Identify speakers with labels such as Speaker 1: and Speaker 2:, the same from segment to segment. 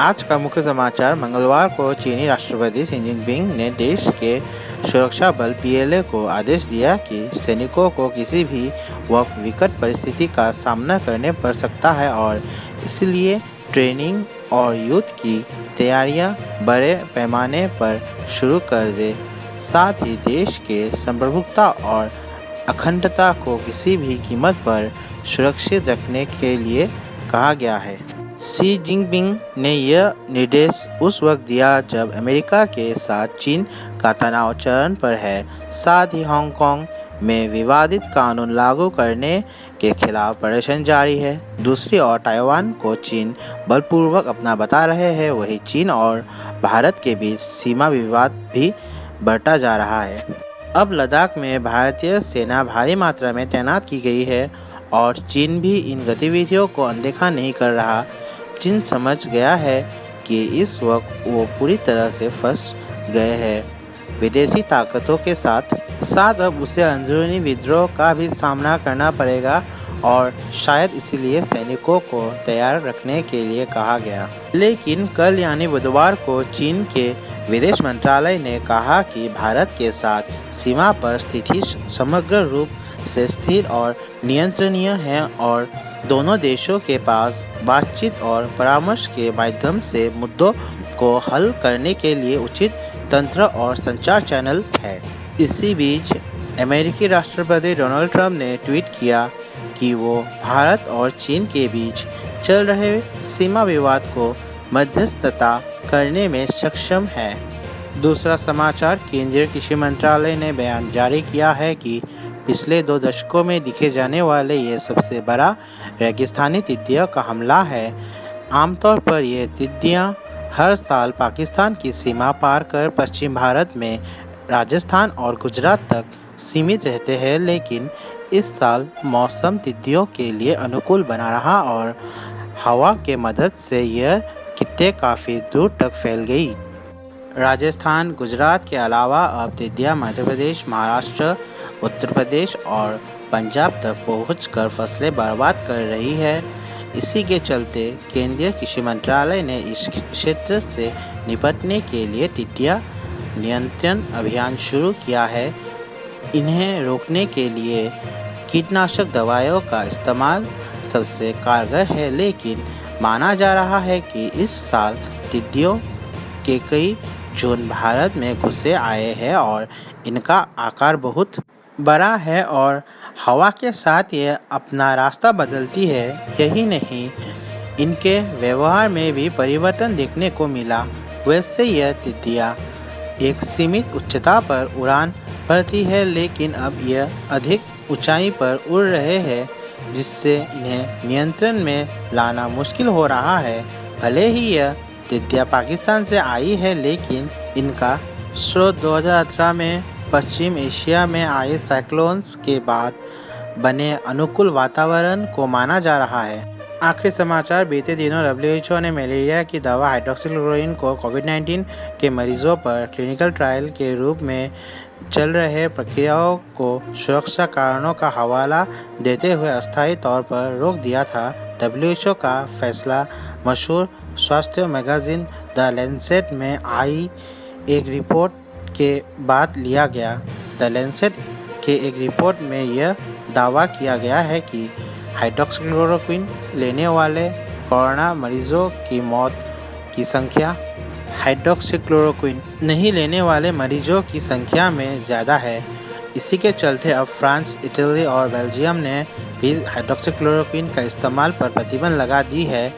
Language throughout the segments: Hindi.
Speaker 1: आज का मुख्य समाचार। मंगलवार को चीनी राष्ट्रपति शी जिनपिंग ने देश के सुरक्षा बल पीएलए को आदेश दिया कि सैनिकों को किसी भी वक्त विकट परिस्थिति का सामना करने पड़ सकता है और इसलिए ट्रेनिंग और युद्ध की तैयारियां बड़े पैमाने पर शुरू कर दे। साथ ही देश के संप्रभुता और अखंडता को किसी भी कीमत पर सुरक्षित रखने के लिए कहा गया है। शी जिनपिंग ने यह निर्देश उस वक्त दिया जब अमेरिका के साथ चीन का तनाव चरम पर है। साथ ही हांगकांग में विवादित कानून लागू करने के खिलाफ प्रदर्शन जारी है। दूसरी ओर ताइवान को चीन बलपूर्वक अपना बता रहे हैं, वहीं चीन और भारत के बीच सीमा विवाद भी बढ़ता जा रहा है। अब लद्दाख में भारतीय सेना भारी मात्रा में तैनात की गई है और चीन भी इन गतिविधियों को अनदेखा नहीं कर रहा। चीन समझ गया है कि इस वक्त वो पूरी तरह से फंस गए हैं विदेशी ताकतों के साथ अब उसे अंदरूनी विद्रोह का भी सामना करना पड़ेगा और शायद इसीलिए सैनिकों को तैयार रखने के लिए कहा गया। लेकिन कल यानी बुधवार को चीन के विदेश मंत्रालय ने कहा कि भारत के साथ सीमा पर स्थिति समग्र रूप से स्थिर और नियंत्रणीय है और दोनों देशों के पास बातचीत और परामर्श के माध्यम से मुद्दों को हल करने के लिए उचित तंत्र और संचार चैनल है। इसी बीच अमेरिकी राष्ट्रपति डोनाल्ड ट्रंप ने ट्वीट किया कि वो भारत और चीन के बीच चल रहे सीमा विवाद को मध्यस्थता करने में सक्षम है। दूसरा समाचार। केंद्रीय कृषि मंत्रालय ने बयान जारी किया है कि पिछले 2 दशकों में दिखे जाने वाले ये सबसे बड़ा रेगिस्तानी तितलियों का हमला है। आमतौर पर ये तितलियां हर साल पाकिस्तान की सीमा पार कर पश्चिम भारत में राजस्थान और गुजरात तक सीमित रहते हैं, लेकिन इस साल मौसम तितलियों के लिए अनुकूल बना रहा और हवा के मदद से यह कितने काफ़ी दूर तक फैल गई। राजस्थान, गुजरात के अलावा अब तितलियां मध्य प्रदेश, महाराष्ट्र, उत्तर प्रदेश और पंजाब तक पहुंचकर फसलें बर्बाद कर रही है। इसी के चलते केंद्रीय कृषि मंत्रालय ने इस क्षेत्र से निपटने के लिए तितलियां नियंत्रण अभियान शुरू किया है। इन्हें रोकने के लिए कीटनाशक दवाइयों का इस्तेमाल सबसे कारगर है, लेकिन माना जा रहा है कि इस साल तितलियों के कई झुंड भारत में घुसे आए हैं और इनका आकार बहुत बड़ा है और हवा के साथ ये अपना रास्ता बदलती है। यही नहीं, इनके व्यवहार में भी परिवर्तन देखने को मिला। वैसे यह तितलियां एक सीमित उच्चता पर उड़ान भरती है, लेकिन अब यह अधिक ऊंचाई पर उड़ रहे हैं, जिससे इन्हें नियंत्रण में लाना मुश्किल हो रहा है। भले ही यह तितलियां पाकिस्तान से आई है, लेकिन इनका स्रोत 2018 में पश्चिम एशिया में आए साइक्लोन्स के बाद बने अनुकूल वातावरण को माना जा रहा है। आखिरी समाचार। बीते दिनों WHO ने मलेरिया की दवा हाइड्रोक्सीक्लोरोक्विन को कोविड-19 के मरीजों पर क्लिनिकल ट्रायल के रूप में चल रहे प्रक्रियाओं को सुरक्षा कारणों का हवाला देते हुए अस्थायी तौर पर रोक दिया था। WHO का फैसला मशहूर स्वास्थ्य मैगजीन द लैंसेट में आई एक रिपोर्ट के बाद लिया गया। द लैंसेट के एक रिपोर्ट में यह दावा किया गया है कि हाइड्रोक्सीक्लोरोक्विन लेने वाले कोरोना मरीजों की मौत की संख्या हाइड्रोक्सीक्लोरोक्विन नहीं लेने वाले मरीजों की संख्या में ज़्यादा है। इसी के चलते अब फ्रांस, इटली और बेल्जियम ने भी हाइड्रोक्सीक्लोरोक्विन का इस्तेमाल पर प्रतिबंध लगा दी है।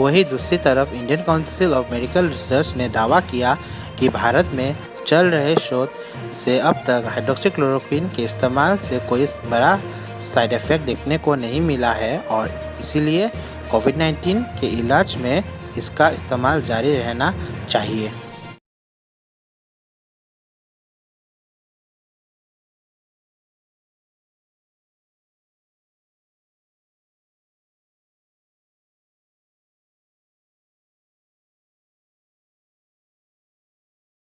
Speaker 1: वहीं दूसरी तरफ Indian council of medical research ने दावा किया कि भारत में चल रहे शोध से अब तक हाइड्रोक्सीक्लोरोक्विन के इस्तेमाल से कोई बड़ा साइड इफेक्ट देखने को नहीं मिला है और इसीलिए कोविड-19 के इलाज में इसका इस्तेमाल जारी रहना चाहिए।